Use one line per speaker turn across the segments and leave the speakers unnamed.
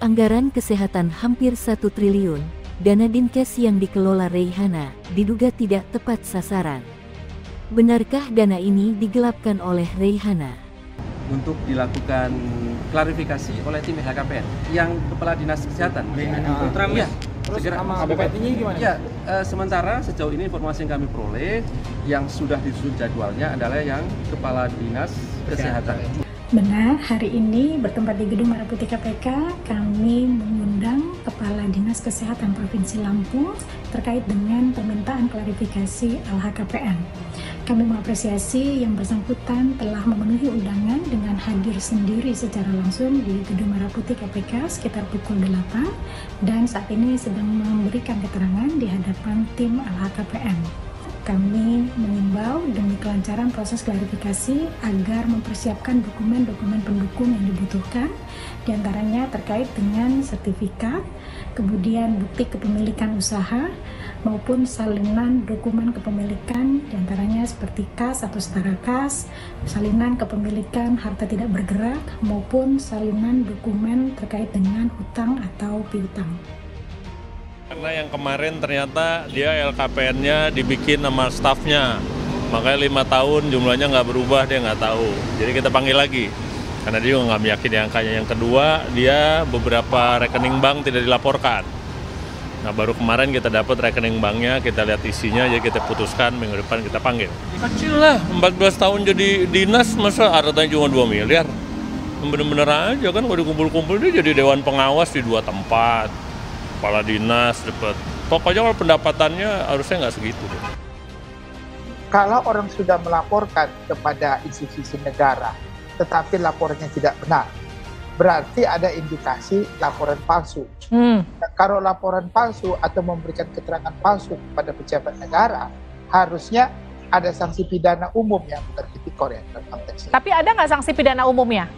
anggaran kesehatan hampir 1 triliun, dana Dinkes yang dikelola Reihana diduga tidak tepat sasaran. Benarkah dana ini digelapkan oleh Reihana?
Untuk dilakukan klarifikasi oleh tim LHKPN yang Kepala Dinas Kesehatan.
Iya. Terus sama BPT-nya gimana?
Ya, sementara sejauh ini informasi yang kami peroleh yang sudah disusun jadwalnya adalah yang Kepala Dinas Kesehatan.
Benar, hari ini bertempat di Gedung Merah Putih KPK, kami mengundang Kepala Dinas Kesehatan Provinsi Lampung terkait dengan permintaan klarifikasi LHKPN. Kami mengapresiasi yang bersangkutan telah memenuhi undangan dengan hadir sendiri secara langsung di Gedung Merah Putih KPK sekitar pukul 8 dan saat ini sedang memberikan keterangan di hadapan tim LHKPN. Kami mengimbau demi kelancaran proses klarifikasi agar mempersiapkan dokumen-dokumen pendukung yang dibutuhkan, diantaranya terkait dengan sertifikat, kemudian bukti kepemilikan usaha, maupun salinan dokumen kepemilikan, diantaranya seperti kas atau setara kas, salinan kepemilikan harta tidak bergerak, maupun salinan dokumen terkait dengan hutang atau piutang.
Karena yang kemarin ternyata dia LKPN-nya dibikin sama stafnya, makanya 5 tahun jumlahnya nggak berubah, dia nggak tahu. Jadi kita panggil lagi, karena dia juga nggak meyakini angkanya. Yang kedua, dia beberapa rekening bank tidak dilaporkan. Nah baru kemarin kita dapat rekening banknya, kita lihat isinya, jadi kita putuskan minggu depan kita panggil. Kecil lah, 14 tahun jadi dinas, masa hartanya cuma 2 miliar? Bener-bener aja kan, kalau dikumpul-kumpul dia jadi dewan pengawas di 2 tempat. Kepala dinas dapat. Pokoknya kalau pendapatannya harusnya nggak segitu.
Kalau orang sudah melaporkan kepada institusi negara, tetapi laporannya tidak benar, berarti ada indikasi laporan palsu. Nah, kalau laporan palsu atau memberikan keterangan palsu kepada pejabat negara, harusnya ada sanksi pidana umum yang bukan tipikor ya dalam konteks ini.
Tapi ada nggak sanksi pidana umumnya?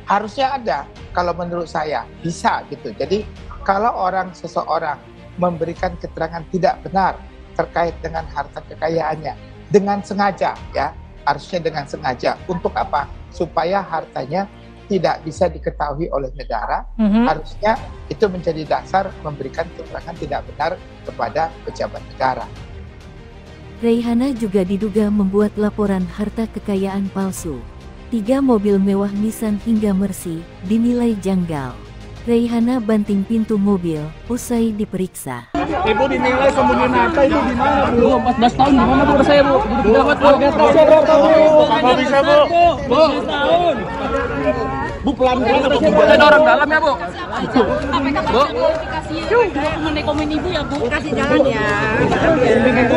Harusnya ada, kalau menurut saya bisa gitu. Jadi kalau seseorang memberikan keterangan tidak benar terkait dengan harta kekayaannya dengan sengaja, ya harusnya dengan sengaja. Untuk apa? Supaya hartanya tidak bisa diketahui oleh negara. Harusnya itu menjadi dasar memberikan keterangan tidak benar kepada pejabat negara.
Reihana juga diduga membuat laporan harta kekayaan palsu. 3 mobil mewah Nissan hingga Mercy dinilai janggal. Reihana banting pintu mobil usai diperiksa.
Ibu dinilai sembunyi harta itu gimana Bu? 14 tahun gimana Bu saya Bu? Dapat harga saya berapa Bu? Apa bisa Bu? Bu 14 tahun. Bu pelan-pelan ada orang dalam ya Bu? Bu.
Dokumen Ibu ya Bu, kasih jalan ya.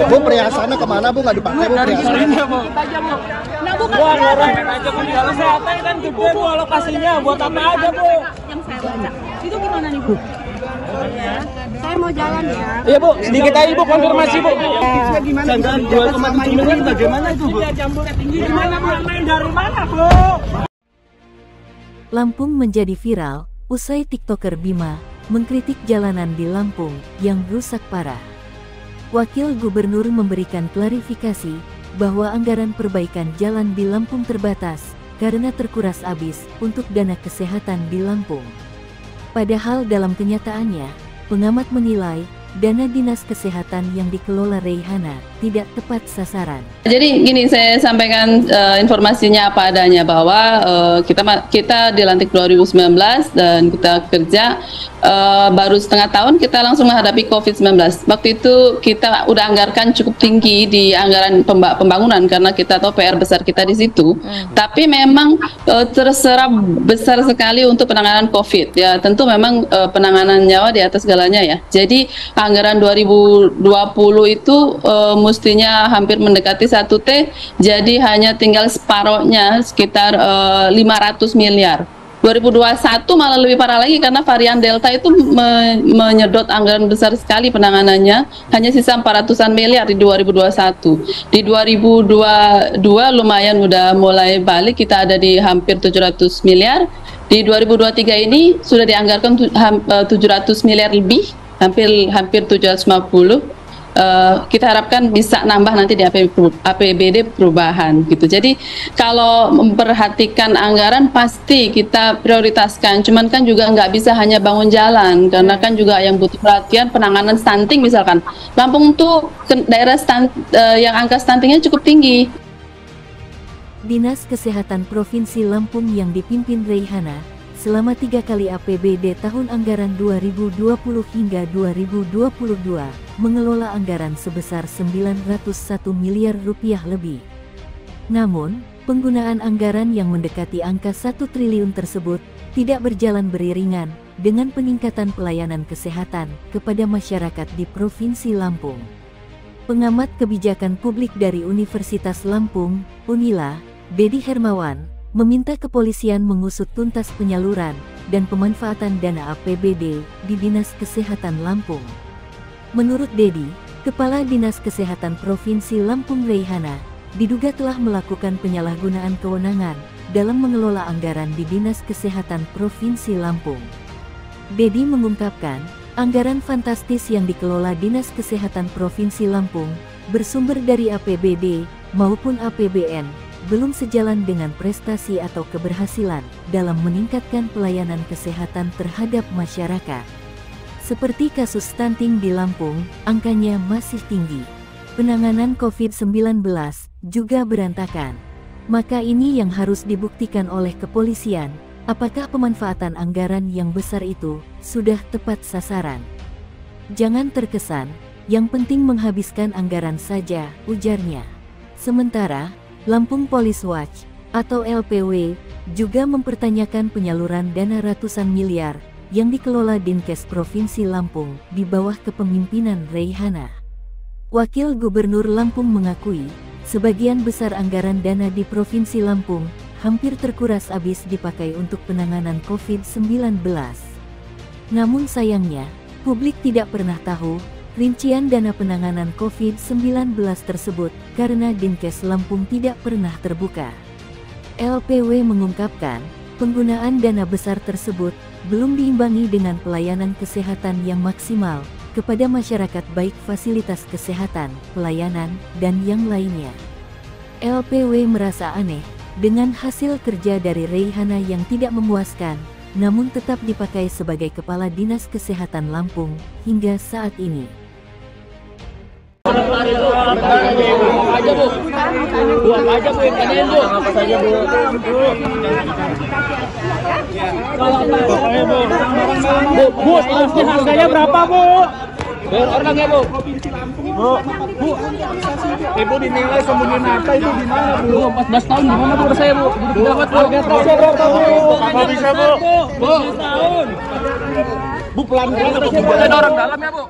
Bu perhiasannya kemana Bu? Nggak dipakai Bu perhiasannya Bu?
Kita aja Bu. Nah Bu
kan aja Bu, kesehatan kan gede Bu alokasinya buat apa aja Bu?
yang saya baca. Itu gimana nih Bu? Ya, saya mau jalan ya.
Iya Bu, sedikit aja Bu konfirmasi Bu.
Gimana? Jangan 2,7 miliar bagaimana itu Bu?
Gimana Bu? Main dari mana Bu?
Lampung menjadi viral usai TikToker Bima mengkritik jalanan di Lampung yang rusak parah. Wakil Gubernur memberikan klarifikasi bahwa anggaran perbaikan jalan di Lampung terbatas karena terkuras habis untuk dana kesehatan di Lampung. Padahal dalam kenyataannya, pengamat menilai dana Dinas Kesehatan yang dikelola Reihana tidak tepat sasaran.
Jadi gini, saya sampaikan informasinya apa adanya bahwa kita dilantik 2019 dan kita kerja baru setengah tahun kita langsung menghadapi COVID-19. Waktu itu kita udah anggarkan cukup tinggi di anggaran pembangunan karena kita tahu PR besar kita di situ. Tapi memang terserap besar sekali untuk penanganan COVID. Ya tentu memang penanganan nyawa di atas segalanya ya. Jadi anggaran 2020 itu mestinya hampir mendekati 1T, jadi hanya tinggal separohnya sekitar 500 miliar. 2021 malah lebih parah lagi karena varian Delta itu menyedot anggaran besar sekali penanganannya, hanya sisa 400-an miliar di 2021. Di 2022 lumayan udah mulai balik, kita ada di hampir 700 miliar. Di 2023 ini sudah dianggarkan 700 miliar lebih, hampir 750. kita harapkan bisa nambah nanti di APBD perubahan gitu. Jadi kalau memperhatikan anggaran pasti kita prioritaskan, cuman kan juga nggak bisa hanya bangun jalan, karena kan juga yang butuh perhatian penanganan stunting misalkan. Lampung tuh daerah yang angka stuntingnya cukup tinggi.
Dinas Kesehatan Provinsi Lampung yang dipimpin Reihana selama 3 kali APBD tahun anggaran 2020 hingga 2022 mengelola anggaran sebesar 901 miliar rupiah lebih. Namun, penggunaan anggaran yang mendekati angka 1 triliun tersebut tidak berjalan beriringan dengan peningkatan pelayanan kesehatan kepada masyarakat di Provinsi Lampung. Pengamat kebijakan publik dari Universitas Lampung, UNILA, Dedi Hermawan, meminta kepolisian mengusut tuntas penyaluran dan pemanfaatan dana APBD di Dinas Kesehatan Lampung. Menurut Dedi, Kepala Dinas Kesehatan Provinsi Lampung Reihana, diduga telah melakukan penyalahgunaan kewenangan dalam mengelola anggaran di Dinas Kesehatan Provinsi Lampung. Dedi mengungkapkan, anggaran fantastis yang dikelola Dinas Kesehatan Provinsi Lampung bersumber dari APBD maupun APBN belum sejalan dengan prestasi atau keberhasilan dalam meningkatkan pelayanan kesehatan terhadap masyarakat. Seperti kasus stunting di Lampung, angkanya masih tinggi. Penanganan COVID-19 juga berantakan. Maka ini yang harus dibuktikan oleh kepolisian, apakah pemanfaatan anggaran yang besar itu sudah tepat sasaran. Jangan terkesan, yang penting menghabiskan anggaran saja, ujarnya. Sementara, Lampung Police Watch, atau LPW, juga mempertanyakan penyaluran dana ratusan miliar yang dikelola Dinkes Provinsi Lampung di bawah kepemimpinan Reihana. Wakil Gubernur Lampung mengakui, sebagian besar anggaran dana di Provinsi Lampung hampir terkuras habis dipakai untuk penanganan COVID-19. Namun sayangnya, publik tidak pernah tahu rincian dana penanganan COVID-19 tersebut karena Dinkes Lampung tidak pernah terbuka. LPW mengungkapkan, penggunaan dana besar tersebut belum diimbangi dengan pelayanan kesehatan yang maksimal kepada masyarakat baik fasilitas kesehatan, pelayanan, dan yang lainnya. LPW merasa aneh dengan hasil kerja dari Reihana yang tidak memuaskan, namun tetap dipakai sebagai Kepala Dinas Kesehatan Lampung hingga saat ini.
Aja Bu, buat aja Bu, tanyain Bu. Apa saja Bu? Bu, seharusnya harganya berapa Bu? Bayar orang ya Bu. Bu, Ibu dinilai sembunyi nata itu di mana Bu? 14 tahun gimana Bu saya Bu? Dapat Bu. Harga berapa Bu? Apa bisa Bu? Bu, 14 tahun. Bu pelan-pelan. Ada orang dalam ya Bu?